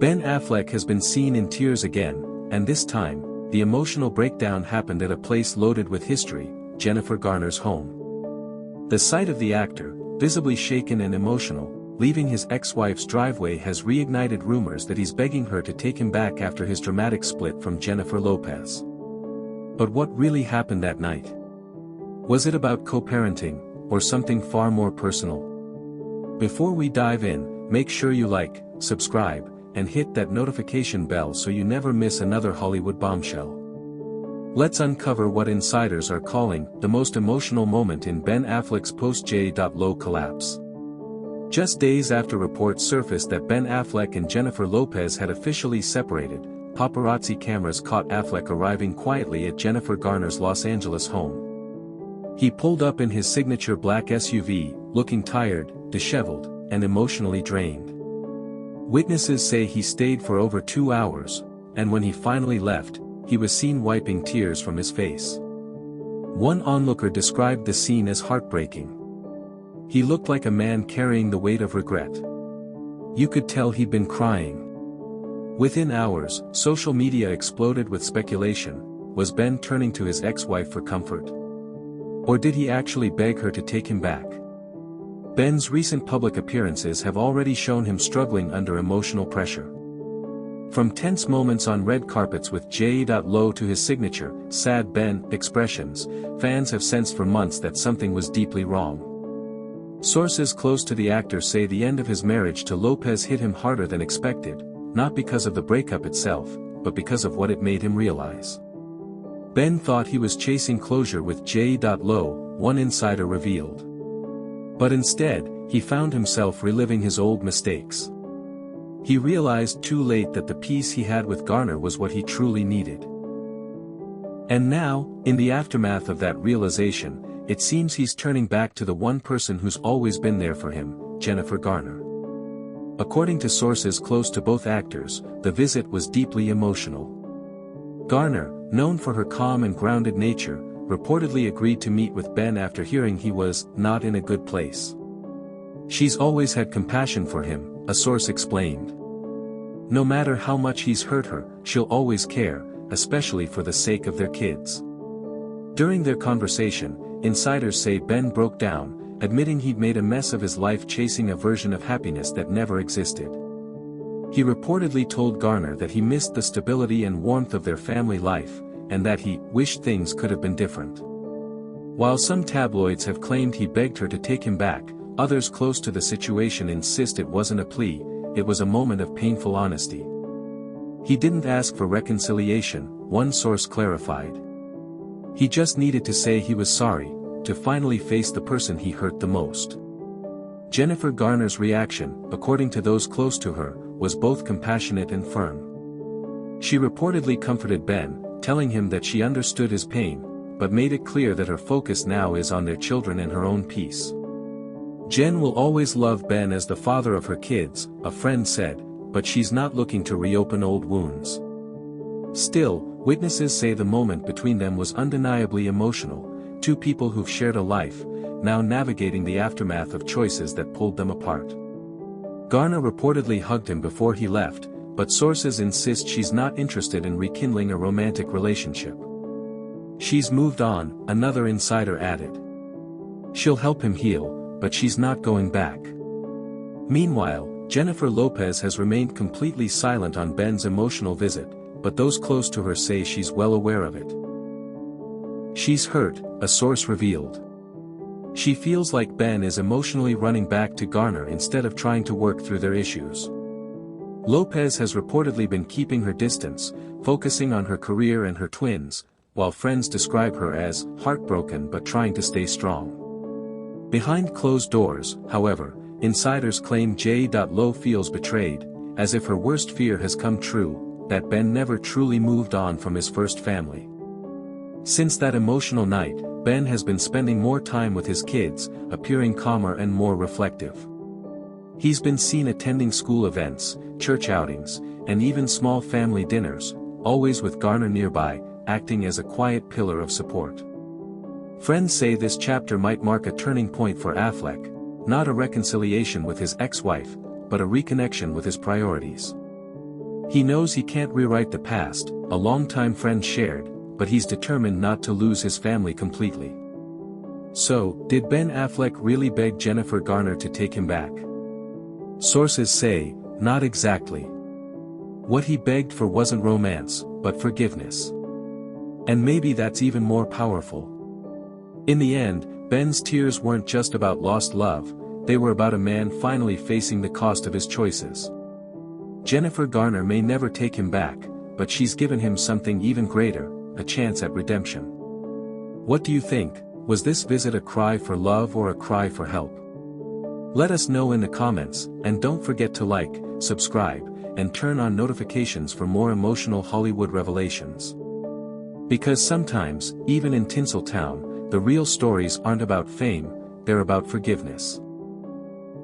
Ben Affleck has been seen in tears again, and this time, the emotional breakdown happened at a place loaded with history, Jennifer Garner's home. The sight of the actor, visibly shaken and emotional, leaving his ex-wife's driveway has reignited rumors that he's begging her to take him back after his dramatic split from Jennifer Lopez. But what really happened that night? Was it about co-parenting, or something far more personal? Before we dive in, make sure you like, subscribe, and hit that notification bell so you never miss another Hollywood bombshell. Let's uncover what insiders are calling the most emotional moment in Ben Affleck's post-J.Lo collapse. Just days after reports surfaced that Ben Affleck and Jennifer Lopez had officially separated, paparazzi cameras caught Affleck arriving quietly at Jennifer Garner's Los Angeles home. He pulled up in his signature black SUV, looking tired, disheveled, and emotionally drained. Witnesses say he stayed for over 2 hours, and when he finally left, he was seen wiping tears from his face. One onlooker described the scene as heartbreaking. He looked like a man carrying the weight of regret. You could tell he'd been crying. Within hours, social media exploded with speculation. Was Ben turning to his ex-wife for comfort? Or did he actually beg her to take him back? Ben's recent public appearances have already shown him struggling under emotional pressure. From tense moments on red carpets with J.Lo to his signature, "Sad Ben" expressions, fans have sensed for months that something was deeply wrong. Sources close to the actor say the end of his marriage to Lopez hit him harder than expected, not because of the breakup itself, but because of what it made him realize. Ben thought he was chasing closure with J.Lo, one insider revealed. But instead, he found himself reliving his old mistakes. He realized too late that the peace he had with Garner was what he truly needed. And now, in the aftermath of that realization, it seems he's turning back to the one person who's always been there for him, Jennifer Garner. According to sources close to both actors, the visit was deeply emotional. Garner, known for her calm and grounded nature, reportedly agreed to meet with Ben after hearing he was not in a good place. She's always had compassion for him, a source explained. No matter how much he's hurt her, she'll always care, especially for the sake of their kids. During their conversation, insiders say Ben broke down, admitting he'd made a mess of his life chasing a version of happiness that never existed. He reportedly told Garner that he missed the stability and warmth of their family life, and that he wished things could have been different. While some tabloids have claimed he begged her to take him back, others close to the situation insist it wasn't a plea, it was a moment of painful honesty. He didn't ask for reconciliation, one source clarified. He just needed to say he was sorry, to finally face the person he hurt the most. Jennifer Garner's reaction, according to those close to her, was both compassionate and firm. She reportedly comforted Ben, telling him that she understood his pain, but made it clear that her focus now is on their children and her own peace. Jen will always love Ben as the father of her kids, a friend said, but she's not looking to reopen old wounds. Still, witnesses say the moment between them was undeniably emotional, two people who've shared a life, now navigating the aftermath of choices that pulled them apart. Garner reportedly hugged him before he left, but sources insist she's not interested in rekindling a romantic relationship. She's moved on, another insider added. She'll help him heal, but she's not going back. Meanwhile, Jennifer Lopez has remained completely silent on Ben's emotional visit, but those close to her say she's well aware of it. She's hurt, a source revealed. She feels like Ben is emotionally running back to Garner instead of trying to work through their issues. Lopez has reportedly been keeping her distance, focusing on her career and her twins, while friends describe her as heartbroken but trying to stay strong. Behind closed doors, however, insiders claim J.Lo feels betrayed, as if her worst fear has come true, that Ben never truly moved on from his first family. Since that emotional night, Ben has been spending more time with his kids, appearing calmer and more reflective. He's been seen attending school events, church outings, and even small family dinners, always with Garner nearby, acting as a quiet pillar of support. Friends say this chapter might mark a turning point for Affleck, not a reconciliation with his ex-wife, but a reconnection with his priorities. He knows he can't rewrite the past, a longtime friend shared, but he's determined not to lose his family completely. So, did Ben Affleck really beg Jennifer Garner to take him back? Sources say, not exactly. What he begged for wasn't romance, but forgiveness. And maybe that's even more powerful. In the end, Ben's tears weren't just about lost love, they were about a man finally facing the cost of his choices. Jennifer Garner may never take him back, but she's given him something even greater, a chance at redemption. What do you think? Was this visit a cry for love or a cry for help? Let us know in the comments, and don't forget to like, subscribe, and turn on notifications for more emotional Hollywood revelations. Because sometimes, even in Tinseltown, the real stories aren't about fame, they're about forgiveness.